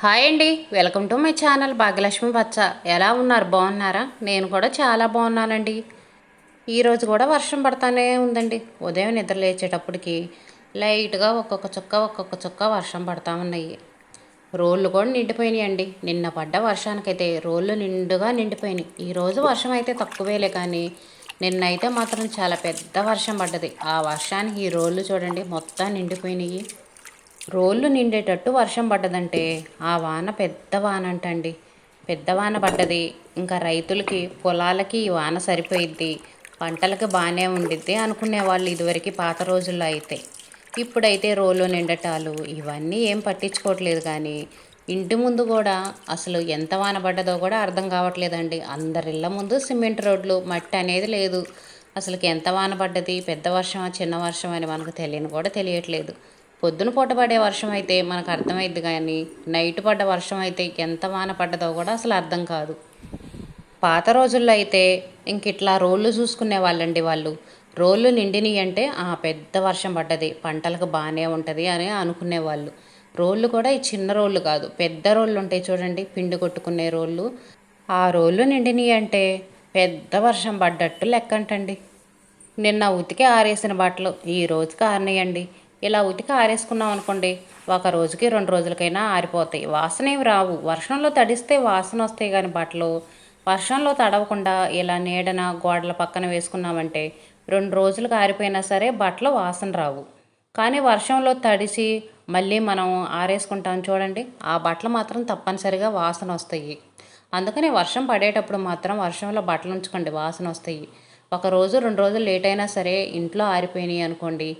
Hi అండి, welcome to my channel Bhagyalakshmi పచ్చ. ఎలా ఉన్నారు? బాగున్నారా? నేను కూడా చాలా బాగున్నానండి. ఈరోజు కూడా వర్షం పడతానే ఉందండి. ఉదయం నిద్ర లేచేటప్పటికి లైట్గా ఒక్కొక్క చుక్క వర్షం పడతా ఉన్నాయి. రోళ్ళు కూడా నిండిపోయినాయండి. నిన్న పడ్డ వర్షానికైతే రోళ్ళు నిండుగా నిండిపోయినాయి. ఈరోజు వర్షం అయితే తక్కువేలే, కానీ నిన్నైతే మాత్రం చాలా పెద్ద వర్షం పడ్డది. ఆ వర్షానికి ఈ రోళ్ళు చూడండి మొత్తం నిండిపోయినాయి. రోళ్ళు నిండేటట్టు వర్షం పడ్డదంటే ఆ వాన పెద్ద వాన అంటండి. పెద్ద వాన పడ్డది. ఇంకా రైతులకి పొలాలకి ఈ వాన సరిపోయిద్ది, పంటలకు బాగానే ఉండిద్ది అనుకునేవాళ్ళు ఇదివరకు పాత రోజుల్లో అయితే. ఇప్పుడైతే రోళ్ళు నిండటాలు ఇవన్నీ ఏం పట్టించుకోవట్లేదు. కానీ ఇంటి ముందు కూడా అసలు ఎంత వాన పడ్డదో కూడా అర్థం కావట్లేదండి. అందరిళ్ళ ముందు సిమెంట్ రోడ్లు, మట్టి అనేది లేదు. అసలుకి ఎంత వాన పడ్డది, పెద్ద వర్షమా చిన్న వర్షం అని మనకు తెలియని కూడా తెలియట్లేదు. పొద్దున పూట పడే వర్షం అయితే మనకు అర్థమైద్ది, కానీ నైట్ పడ్డ వర్షం అయితే ఎంత వాన పడ్డదో కూడా అసలు అర్థం కాదు. పాత రోజుల్లో అయితే ఇంక ఇట్లా రోళ్ళు చూసుకునే వాళ్ళండి వాళ్ళు. రోళ్ళు నిండినాయి అంటే పెద్ద వర్షం పడ్డది, పంటలకు బాగానే ఉంటుంది అని అనుకునేవాళ్ళు. రోళ్ళు కూడా ఈ చిన్న రోళ్ళు కాదు, పెద్ద రోళ్ళు ఉంటాయి చూడండి, పిండి కొట్టుకునే రోళ్ళు. ఆ రోళ్ళు నిండినాయి అంటే పెద్ద వర్షం పడ్డట్టు లెక్కంటండి. నిన్న ఉతికి ఆరేసిన బట్టలు ఈ రోజుకి ఆరినాయండి. ఇలా ఉతికి ఆరేసుకున్నాం అనుకోండి, ఒక రోజుకి 2 రోజులకైనా ఆరిపోతాయి. వాసన ఏమి రావు. వర్షంలో తడిస్తే వాసన వస్తాయి, కానీ బట్టలు వర్షంలో తడవకుండా ఇలా నీడన గోడల పక్కన వేసుకున్నామంటే 2 రోజులకు ఆరిపోయినా సరే బట్టలు వాసన రావు. కానీ వర్షంలో తడిసి మళ్ళీ మనం ఆరేసుకుంటాం చూడండి, ఆ బట్టలు మాత్రం తప్పనిసరిగా వాసన వస్తాయి. అందుకని వర్షం పడేటప్పుడు మాత్రం వర్షంలో బట్టలు ఉంచుకోండి, వాసన వస్తాయి. 1 రోజు 2 రోజులు లేట్ అయినా సరే ఇంట్లో ఆరిపోయినాయి అనుకోండి,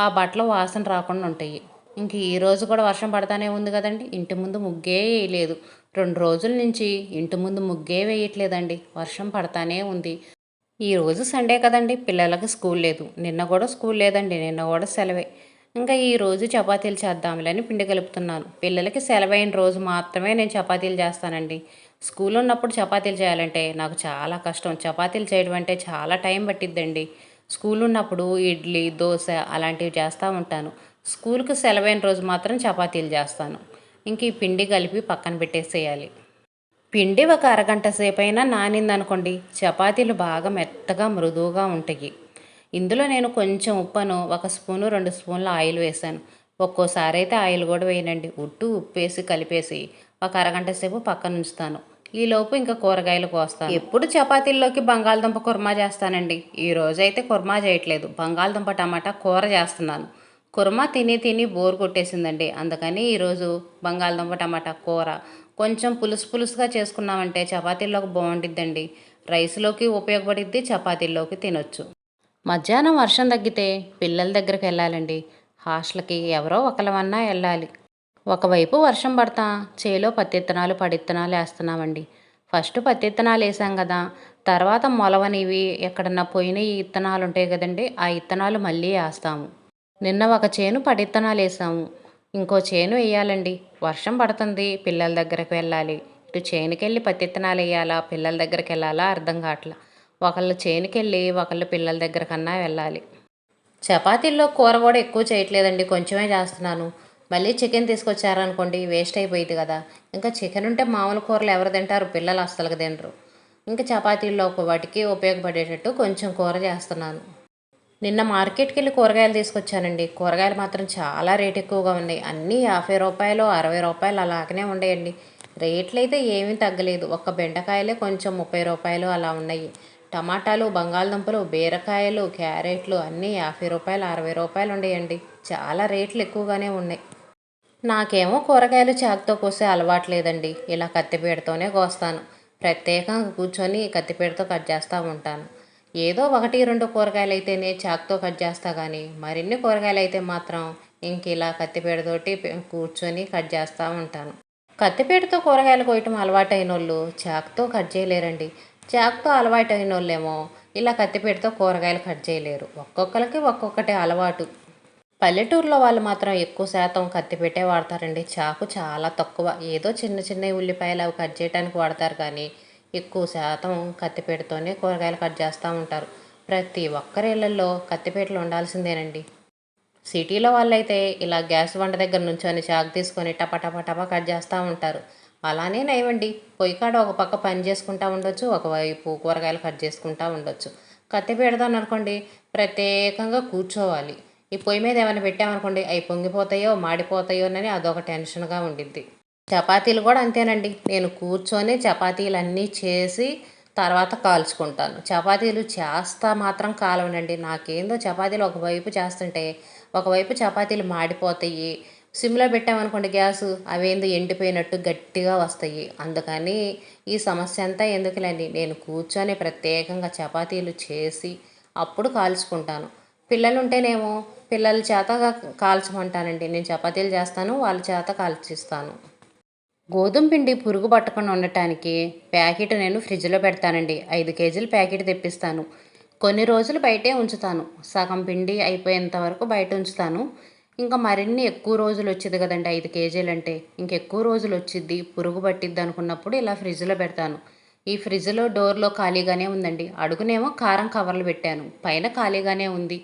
ఆ బట్టలు వాసన రాకుండా ఉంటాయి. ఇంక ఈ రోజు కూడా వర్షం పడతానే ఉంది కదండి. ఇంటి ముందు ముగ్గే వేయలేదు. 2 రోజుల నుంచి ఇంటి ముందు ముగ్గే వేయట్లేదండి. వర్షం పడతానే ఉంది. ఈరోజు సండే కదండి, పిల్లలకి స్కూల్ లేదు. నిన్న కూడా స్కూల్ లేదండి, నిన్న కూడా సెలవే. ఇంకా ఈరోజు చపాతీలు చేద్దాంలని పిండి కలుపుతున్నాను. పిల్లలకి సెలవైన రోజు మాత్రమే నేను చపాతీలు చేస్తానండి. స్కూల్ ఉన్నప్పుడు చపాతీలు చేయాలంటే నాకు చాలా కష్టం. చపాతీలు చేయడం అంటే చాలా టైం పట్టిద్దండి. స్కూల్ ఉన్నప్పుడు ఇడ్లీ, దోశ అలాంటివి చేస్తూ ఉంటాను. స్కూల్కి సెలవైన రోజు మాత్రం చపాతీలు చేస్తాను. ఇంక ఈ పిండి కలిపి పక్కన పెట్టేసేయాలి. పిండి ఒక అరగంట సేపైనా నానిందనుకోండి, చపాతీలు బాగా మెత్తగా మృదువుగా ఉంటాయి. ఇందులో నేను కొంచెం ఉప్పును 1 స్పూను 2 స్పూన్ల ఆయిల్ వేసాను. ఒక్కోసారి అయితే ఆయిల్ కూడా వేయనండి. ఉప్పు వేసి కలిపేసి ఒక అరగంట సేపు పక్కన ఉంచుతాను. ఈలోపు ఇంకా కూరగాయలు కోస్తాను. ఎప్పుడు చపాతీల్లోకి బంగాళదుంప కుర్మా చేస్తానండి. ఈ రోజైతే కుర్మా చేయట్లేదు, బంగాళదుంప టమాటా కూర చేస్తున్నాను. కుర్మా తిని తిని బోర్ కొట్టేసిందండి. అందుకని ఈరోజు బంగాళదుంప టమాటా కూర కొంచెం పులుసు పులుసుగా చేసుకున్నామంటే చపాతీల్లోకి బాగుండిద్దండి. రైస్లోకి ఉపయోగపడిద్ది, చపాతీల్లోకి తినొచ్చు. మధ్యాహ్నం వర్షం తగ్గితే పిల్లల దగ్గరికి వెళ్ళాలండి. హాస్టల్కి ఎవరో ఒకళ్ళమన్నా వెళ్ళాలి. ఒకవైపు వర్షం పడతా చేలో పత్తిత్తనాలు పడిత్తనాలు వేస్తున్నామండి. ఫస్ట్ పత్తిత్తనాలు వేసాం కదా, తర్వాత మొలవనివి ఎక్కడన్నా పోయిన ఈ ఇత్తనాలు ఉంటాయి కదండి, ఆ ఇత్తనాలు మళ్ళీ వేస్తాము. నిన్న ఒక చేను పడిత్తనాలు వేసాము, ఇంకో చేను వేయాలండి. వర్షం పడుతుంది, పిల్లల దగ్గరికి వెళ్ళాలి. ఇటు చేనుకెళ్ళి పత్తిత్తనాలు వేయాలా, పిల్లల దగ్గరికి వెళ్ళాలా అర్థం కావట్లా. ఒకళ్ళు చేనుకెళ్ళి ఒకళ్ళు పిల్లల దగ్గరకన్నా వెళ్ళాలి. చపాతీల్లో కూర కూడా ఎక్కువ చేయట్లేదండి, కొంచెమే చేస్తున్నాను. మళ్ళీ చికెన్ తీసుకొచ్చారనుకోండి, వేస్ట్ అయిపోయింది కదా. ఇంకా చికెన్ ఉంటే మామూలు కూరలు ఎవరు తింటారు? పిల్లలు అస్సలు తినరు. ఇంకా చపాతీల్లో ఒక వాటికి ఉపయోగపడేటట్టు కొంచెం కూర చేస్తున్నాను. నిన్న మార్కెట్కి వెళ్ళి కూరగాయలు తీసుకొచ్చానండి. కూరగాయలు మాత్రం చాలా రేట్ ఎక్కువగా ఉన్నాయి. అన్నీ 50 రూపాయలు 60 రూపాయలు అలాగనే ఉండేయండి. రేట్లు అయితే ఏమీ తగ్గలేదు. ఒక్క బెండకాయలే కొంచెం 30 రూపాయలు అలా ఉన్నాయి. టమాటాలు, బంగాళదుంపలు, బీరకాయలు, క్యారెట్లు అన్నీ 50 రూపాయలు 60 రూపాయలు ఉండేయండి. చాలా రేట్లు ఎక్కువగానే ఉన్నాయి. నాకేమో కూరగాయలు చాకుతో కోసే అలవాటు లేదండి. ఇలా కత్తిపీటతోనే కోస్తాను. ప్రత్యేకంగా కూర్చొని కత్తిపీటతో కట్ చేస్తూ ఉంటాను. ఏదో 1 2 కూరగాయలు అయితేనే చాకుతో కట్ చేస్తా, కానీ మరిన్ని కూరగాయలు అయితే మాత్రం ఇంక ఇలా కత్తిపీటతోటి కూర్చొని కట్ చేస్తూ ఉంటాను. కత్తిపీటతో కూరగాయలు కోయటం అలవాటైన వాళ్ళు చాకుతో కట్ చేయలేరండి. చాకుతో అలవాటైన వాళ్ళేమో ఇలా కత్తిపీటతో కూరగాయలు కట్ చేయలేరు. ఒక్కొక్కరికి ఒక్కొక్కటి అలవాటు. పల్లెటూరులో వాళ్ళు మాత్రం ఎక్కువ శాతం కత్తిపీటే వాడతారండి. చాకు చాలా తక్కువ. ఏదో చిన్న చిన్న ఉల్లిపాయలు అవి కట్ చేయడానికి వాడతారు, కానీ ఎక్కువ శాతం కత్తిపీటతోనే కూరగాయలు కట్ చేస్తూ ఉంటారు. ప్రతి ఒక్కరి ఇళ్లలో కత్తిపీటలు ఉండాల్సిందేనండి. సిటీలో వాళ్ళైతే ఇలా గ్యాస్ వంట దగ్గర నుంచొని చాకు తీసుకొని టపా టపా టపా కట్ చేస్తూ ఉంటారు. అలానే నయమండి. పొయ్యి కాడ ఒక పక్క పని చేసుకుంటూ ఉండొచ్చు, ఒకవైపు కూరగాయలు కట్ చేసుకుంటూ ఉండొచ్చు. కత్తి పెడదాం అనుకోండి, ప్రత్యేకంగా కూర్చోవాలి. ఈ పొయ్యి మీద ఏమైనా పెట్టామనుకోండి, అవి పొంగిపోతాయో మాడిపోతాయోనని అదొక టెన్షన్గా ఉండిద్ది. చపాతీలు కూడా అంతేనండి. నేను కూర్చొని చపాతీలన్నీ చేసి తర్వాత కాల్చుకుంటాను. చపాతీలు చేస్తా మాత్రం కాలవనండి. నాకేందో చపాతీలు ఒకవైపు చేస్తుంటే ఒకవైపు చపాతీలు మాడిపోతాయి. సిమ్లో పెట్టామనుకోండి గ్యాసు, అవేందో ఎండిపోయినట్టు గట్టిగా వస్తాయి. అందుకని ఈ సమస్య అంతా ఎందుకులేండి, నేను కూర్చొని ప్రత్యేకంగా చపాతీలు చేసి అప్పుడు కాల్చుకుంటాను. పిల్లలుంటేనేమో పిల్లల చేత కాల్చమంటానండి. నేను చపాతీలు చేస్తాను, వాళ్ళ చేత కాల్చిస్తాను. గోధుమ పిండి పురుగు పట్టకుండా ఉండటానికి ప్యాకెట్ నేను ఫ్రిడ్జ్లో పెడతానండి. 5 కేజీల ప్యాకెట్ తెప్పిస్తాను. కొన్ని రోజులు బయటే ఉంచుతాను. సగం పిండి అయిపోయేంత వరకు బయట ఉంచుతాను. ఇంకా మరిన్ని ఎక్కువ రోజులు వచ్చేది కదండి, 5 కేజీలు అంటే ఇంకెక్కువ రోజులు వచ్చిద్ది, పురుగు పట్టిద్ది అనుకున్నప్పుడు ఇలా ఫ్రిడ్జ్లో పెడతాను. ఈ ఫ్రిడ్జ్లో డోర్లో ఖాళీగానే ఉందండి. అడుగునేమో కారం కవర్లు పెట్టాను, పైన ఖాళీగానే ఉంది.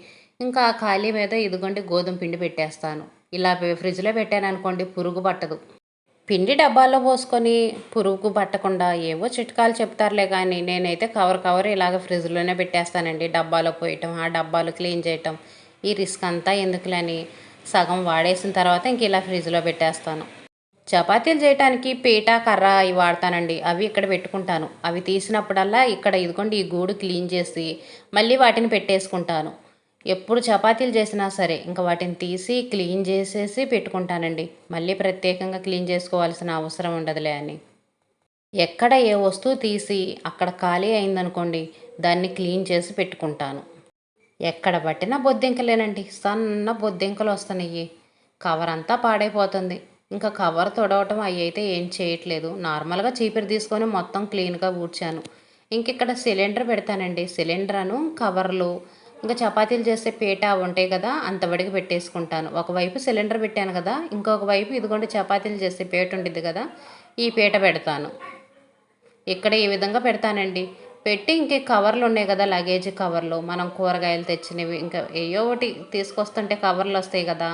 ఇంకా ఆ ఖాళీ మీద ఇదిగోండి గోధుమ పిండి పెట్టేస్తాను. ఇలా ఫ్రిడ్జ్లో పెట్టాను అనుకోండి, పురుగు పట్టదు. పిండి డబ్బాల్లో పోసుకొని పురుగు పట్టకుండా ఏవో చిట్కాలు చెప్తారులే కానీ నేనైతే కవర్ కవర్ ఇలాగ ఫ్రిడ్జ్లోనే పెట్టేస్తానండి. డబ్బాలో పోయటం, ఆ డబ్బాలు క్లీన్ చేయటం, ఈ రిస్క్ అంతా ఎందుకులని సగం వాడేసిన తర్వాత ఇంక ఇలా ఫ్రిడ్జ్లో పెట్టేస్తాను. చపాతీలు చేయడానికి పీట కర్ర అవి వాడతానండి. అవి ఇక్కడ పెట్టుకుంటాను. అవి తీసినప్పుడల్లా ఇక్కడ ఇదిగోండి ఈ గూడు క్లీన్ చేసి మళ్ళీ వాటిని పెట్టేసుకుంటాను. ఎప్పుడు చపాతీలు చేసినా సరే ఇంకా వాటిని తీసి క్లీన్ చేసేసి పెట్టుకుంటానండి. మళ్ళీ ప్రత్యేకంగా క్లీన్ చేసుకోవాల్సిన అవసరం ఉండదులే అని. ఎక్కడ ఏ వస్తువు తీసి అక్కడ ఖాళీ అయిందనుకోండి, దాన్ని క్లీన్ చేసి పెట్టుకుంటాను. ఎక్కడ పట్టినా బొద్దింకలేనండి, సన్న బొద్దింకలు వస్తున్నాయి. కవర్ అంతా పాడైపోతుంది. ఇంకా కవర్ తొడవటం అవి అయితే ఏం చేయట్లేదు. నార్మల్గా చీపిరి తీసుకొని మొత్తం క్లీన్గా ఊడ్చాను. ఇంక ఇక్కడ సిలిండర్ పెడతానండి. సిలిండర్ను కవర్లు ఇంకా చపాతీలు చేసే పీట ఉంటాయి కదా, అంతవడికి పెట్టేసుకుంటాను. ఒకవైపు సిలిండర్ పెట్టాను కదా, ఇంకొక వైపు ఇదిగోండి చపాతీలు చేసే పీట ఉంటుంది కదా, ఈ పీట పెడతాను. ఇక్కడ ఈ విధంగా పెడతానండి. పెట్టి ఇంక కవర్లు ఉన్నాయి కదా, లగేజ్ కవర్లు, మనం కూరగాయలు తెచ్చినవి ఇంకా ఏయో ఒకటి తీసుకొస్తుంటే కవర్లు వస్తాయి కదా,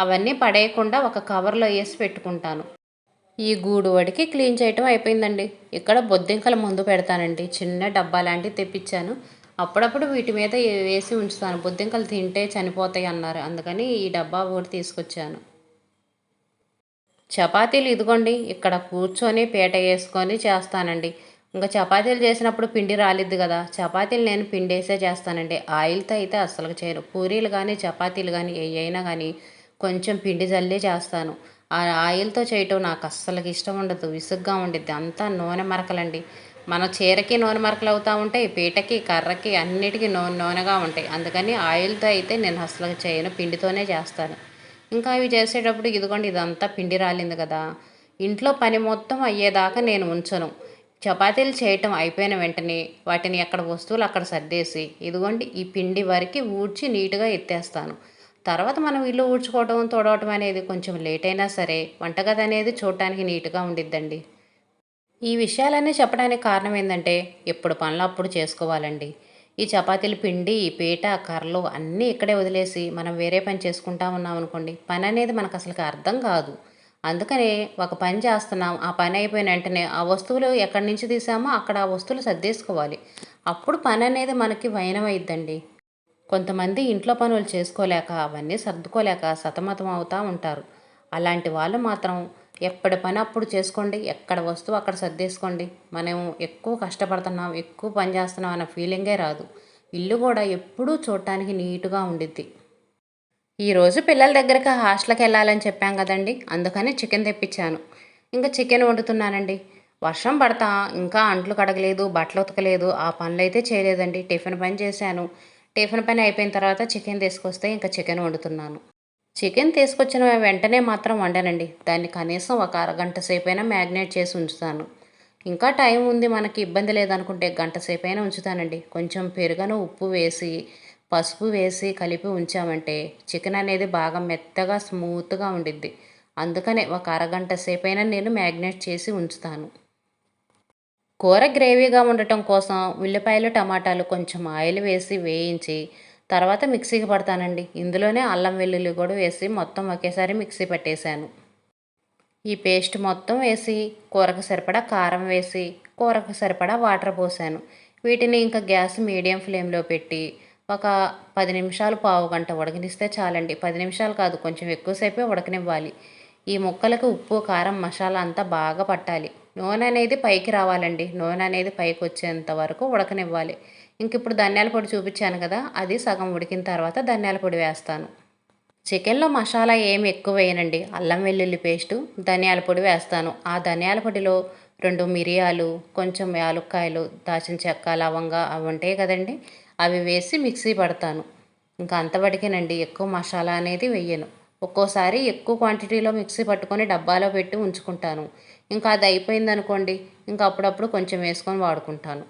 అవన్నీ పడేయకుండా ఒక కవర్లో వేసి పెట్టుకుంటాను. ఈ గూడు వడికి క్లీన్ చేయటం అయిపోయిందండి. ఇక్కడ బొద్దింకల ముందు పెడతానండి. చిన్న డబ్బా లాంటివి తెప్పించాను. అప్పుడప్పుడు వీటి మీద వేసి ఉంచుతాను. బొద్దింకలు తింటే చనిపోతాయి అన్నారు, అందుకని ఈ డబ్బా ఒకటి తీసుకొచ్చాను. చపాతీలు ఇదిగోండి ఇక్కడ కూర్చొని పీట వేసుకొని చేస్తానండి. ఇంకా చపాతీలు చేసినప్పుడు పిండి రాలిద్ది కదా, చపాతీలు నేను పిండేసే చేస్తానండి. ఆయిల్తో అయితే అస్సలు చేయను. పూరీలు కానీ చపాతీలు కానీ ఏ అయినా కానీ కొంచెం పిండి జల్లే చేస్తాను. ఆ ఆయిల్తో చేయటం నాకు అస్సలకి ఇష్టం ఉండదు, విసుగ్గా ఉండిద్ది. అంతా నూనె మరకలండి. మన చీరకి నూనె మరకలు అవుతూ ఉంటాయి, పీటకి కర్రకి అన్నిటికీ నూనెగా ఉంటాయి. అందుకని ఆయిల్తో అయితే నేను అస్సలు చేయను, పిండితోనే చేస్తాను. ఇంకా ఇవి చేసేటప్పుడు ఇదిగోండి ఇదంతా పిండి రాలింది కదా, ఇంట్లో పని మొత్తం అయ్యేదాకా నేను ఉంచను. చపాతీలు చేయటం అయిపోయిన వెంటనే వాటిని ఎక్కడ వస్తువులు అక్కడ సర్దేసి ఇదిగోండి ఈ పిండి వరకు ఊడ్చి నీట్గా ఎత్తేస్తాను. తర్వాత మనం ఇల్లు ఊడ్చుకోవడం తోడవటం అనేది కొంచెం లేట్ అయినా సరే వంటగది అనేది చూడటానికి నీట్గా ఉండిద్దండి. ఈ విషయాలన్నీ చెప్పడానికి కారణం ఏంటంటే ఎప్పుడు పనులు అప్పుడు చేసుకోవాలండి. ఈ చపాతీల పిండి, ఈ పీట, కర్రలు అన్నీ ఇక్కడే వదిలేసి మనం వేరే పని చేసుకుంటా ఉన్నాం అనుకోండి, పని అనేది మనకు అసలుకి అర్థం కాదు. అందుకనే ఒక పని చేస్తున్నాం, ఆ పని అయిపోయిన వెంటనే ఆ వస్తువులు ఎక్కడి నుంచి తీసామో అక్కడ ఆ వస్తువులు సర్దేసుకోవాలి. అప్పుడు పని అనేది మనకి వైనమైద్దండి. కొంతమంది ఇంట్లో పనులు చేసుకోలేక అవన్నీ సర్దుకోలేక సతమతం అవుతూ ఉంటారు. అలాంటి వాళ్ళు మాత్రం ఎప్పటి పని అప్పుడు చేసుకోండి, ఎక్కడ వస్తువు అక్కడ సర్దేసుకోండి. మనం ఎక్కువ కష్టపడుతున్నాం, ఎక్కువ పని చేస్తున్నాం అన్న ఫీలింగే రాదు. ఇల్లు కూడా ఎప్పుడూ చూడటానికి నీట్గా ఉండిద్ది. ఈరోజు పిల్లల దగ్గరికి హాస్టల్కి వెళ్ళాలని చెప్పాం కదండి, అందుకని చికెన్ తెప్పించాను. ఇంకా చికెన్ వండుతున్నానండి. వర్షం పడతా ఇంకా అంట్లు కడగలేదు, బట్టలు ఉతకలేదు, ఆ పనులు అయితే చేయలేదండి. టిఫిన్ పని చేశాను. టిఫిన్ పని అయిపోయిన తర్వాత చికెన్ తీసుకొస్తే ఇంకా చికెన్ వండుతున్నాను. చికెన్ తీసుకొచ్చిన వెంటనే మాత్రం వండానండి. దాన్ని కనీసం ఒక అరగంట సేపైనా మ్యాగ్నేట్ చేసి ఉంచుతాను. ఇంకా టైం ఉంది మనకి ఇబ్బంది లేదనుకుంటే గంట సేపైనా ఉంచుతానండి. కొంచెం పెరుగను ఉప్పు వేసి పసుపు వేసి కలిపి ఉంచామంటే చికెన్ అనేది బాగా మెత్తగా స్మూత్గా ఉండిద్ది. అందుకనే ఒక అరగంట సేపైనా నేను మ్యాగ్నేట్ చేసి ఉంచుతాను. కూర గ్రేవీగా ఉండటం కోసం ఉల్లిపాయలు టమాటాలు కొంచెం ఆయిల్ వేసి వేయించి తర్వాత మిక్సీకి పడతానండి. ఇందులోనే అల్లం వెల్లుల్లి కూడా వేసి మొత్తం ఒకేసారి మిక్సీ పట్టేశాను. ఈ పేస్ట్ మొత్తం వేసి కూరకు సరిపడా కారం వేసి కూరకు సరిపడా వాటర్ పోసాను. వీటిని ఇంకా గ్యాస్ మీడియం ఫ్లేమ్లో పెట్టి ఒక 10 నిమిషాలు పావు గంట ఉడకనిస్తే చాలండి. 10 నిమిషాలు కాదు, కొంచెం ఎక్కువసేపే ఉడకనివ్వాలి. ఈ ముక్కలకు ఉప్పు కారం మసాలా అంతా బాగా పట్టాలి. నూనె అనేది పైకి రావాలండి. నూనె అనేది పైకి వచ్చేంత వరకు ఉడకనివ్వాలి. ఇంక ఇప్పుడు ధనియాల పొడి చూపించాను కదా, అది సగం ఉడికిన తర్వాత ధనియాల పొడి వేస్తాను. చికెన్లో మసాలా ఏమి ఎక్కువ వేయనండి. అల్లం వెల్లుల్లి పేస్టు, ధనియాల పొడి వేస్తాను. ఆ ధనియాల పొడిలో 2 మిరియాలు, కొంచెం యాలుక్కాయలు, దాచిన చెక్క, లవంగా అవి ఉంటాయి కదండి, అవి వేసి మిక్సీ పడతాను. ఇంకా అంతవరకేనండి, ఎక్కువ మసాలా అనేది వెయ్యను. ఒక్కోసారి ఎక్కువ క్వాంటిటీలో మిక్సీ పట్టుకొని డబ్బాలో పెట్టి ఉంచుకుంటాను. ఇంకా అది అయిపోయిందనుకోండి, ఇంకా అప్పుడప్పుడు కొంచెం వేసుకొని వాడుకుంటాను.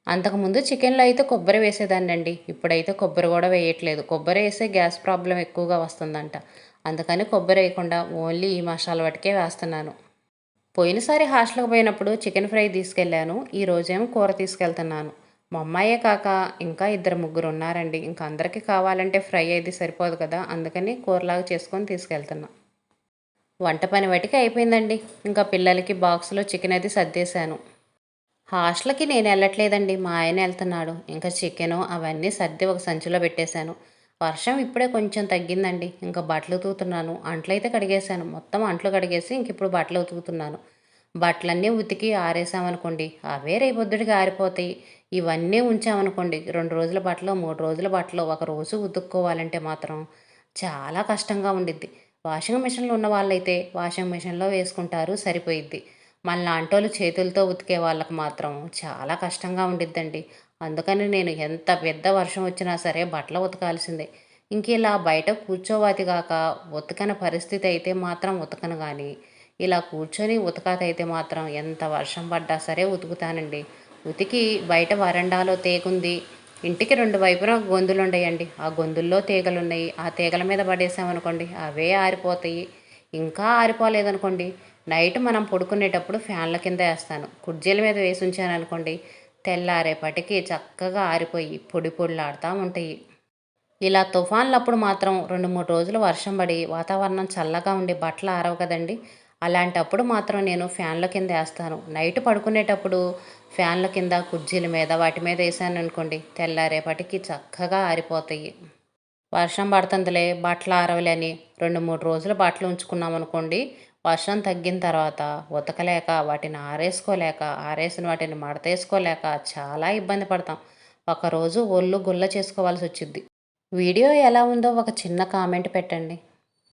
అంతకుముందు చికెన్లో అయితే కొబ్బరి వేసేదాన్నండి. ఇప్పుడైతే కొబ్బరి కూడా వేయట్లేదు. కొబ్బరి వేస్తే గ్యాస్ ప్రాబ్లం ఎక్కువగా వస్తుందంట. అందుకని కొబ్బరి వేయకుండా ఓన్లీ ఈ మసాలా వాటికే వేస్తున్నాను. పోయినసారి హాస్టల్కి పోయినప్పుడు చికెన్ ఫ్రై తీసుకెళ్ళాను. ఈ రోజేమో కూర తీసుకెళ్తున్నాను. మా అమ్మాయే కాక ఇంకా ఇద్దరు ముగ్గురు ఉన్నారండి. ఇంకా అందరికీ కావాలంటే ఫ్రై అయితే సరిపోదు కదా, అందుకని కూరలాగా చేసుకొని తీసుకెళ్తున్నా. వంట పని వాటికి అయిపోయిందండి. ఇంకా పిల్లలకి బాక్స్లో చికెన్ అది సర్దేశాను. హాస్టల్కి నేను వెళ్ళట్లేదండి, మా ఆయన వెళ్తున్నాడు. ఇంకా చికెను అవన్నీ సర్ది ఒక సంచిలో పెట్టేశాను. వర్షం ఇప్పుడే కొంచెం తగ్గిందండి. ఇంకా బట్టలు ఉతుకుతున్నాను. అంట్లయితే కడిగేశాను. మొత్తం అంట్లు కడిగేసి ఇంక ఇప్పుడు బట్టలు ఉతుకుతున్నాను. బట్టలన్నీ ఉతికి ఆరేసామనుకోండి, అవే రేపొద్దుటికి ఆరిపోతాయి. ఇవన్నీ ఉంచామనుకోండి, 2 రోజుల బట్టలు 3 రోజుల బట్టలు ఒక రోజు ఉతుక్కోవాలంటే మాత్రం చాలా కష్టంగా ఉండిద్ది. వాషింగ్ మిషన్లు ఉన్న వాళ్ళైతే వాషింగ్ మిషన్లో వేసుకుంటారు, సరిపోయిద్ది. మనలాంటోళ్ళు చేతులతో ఉతికే వాళ్ళకి మాత్రం చాలా కష్టంగా ఉండిద్దండి. అందుకని నేను ఎంత పెద్ద వర్షం వచ్చినా సరే బట్టలు ఉతకాల్సిందే. ఇంక ఇలా బయట కూర్చోవాతిగాక ఉతకని పరిస్థితి అయితే మాత్రం ఉతకను కానీ, ఇలా కూర్చొని ఉతకాతైతే మాత్రం ఎంత వర్షం పడ్డా సరే ఉతుకుతానండి. ఉతికి బయట వరండాలో తేగుంది. ఇంటికి 2 వైపున గొంతులు ఉండయండి. ఆ గొంతుల్లో తీగలున్నాయి. ఆ తీగల మీద పడేసామనుకోండి, అవే ఆరిపోతాయి. ఇంకా ఆరిపోలేదనుకోండి, నైట్ మనం పడుకునేటప్పుడు ఫ్యాన్ల కింద వేస్తాను. కుర్చీల మీద వేసి ఉంచాననుకోండి, తెల్లారేపటికి చక్కగా ఆరిపోయి పొడి పొడిలాడుతూ ఉంటాయి. ఇలా తుఫాన్లప్పుడు మాత్రం 2, 3 రోజులు వర్షం పడి వాతావరణం చల్లగా ఉండి బట్టలు ఆరవు కదండి. అలాంటప్పుడు మాత్రం నేను ఫ్యాన్ల కింద వేస్తాను. నైట్ పడుకునేటప్పుడు ఫ్యాన్ల కింద కుర్చీల మీద వాటి మీద వేసాను అనుకోండి, తెల్లారేపటికి చక్కగా ఆరిపోతాయి. వర్షం పడుతుందిలే బట్టలు ఆరవలే అని 2, 3 రోజులు బట్టలు ఉంచుకున్నాం అనుకోండి, వర్షం తగ్గిన తర్వాత ఉతకలేక వాటిని ఆరేసుకోలేక, ఆరేసిన వాటిని మడతేసుకోలేక చాలా ఇబ్బంది పడతాం. ఒకరోజు ఒళ్ళు గుల్ల చేసుకోవాల్సి వచ్చింది. వీడియో ఎలా ఉందో ఒక చిన్న కామెంట్ పెట్టండి.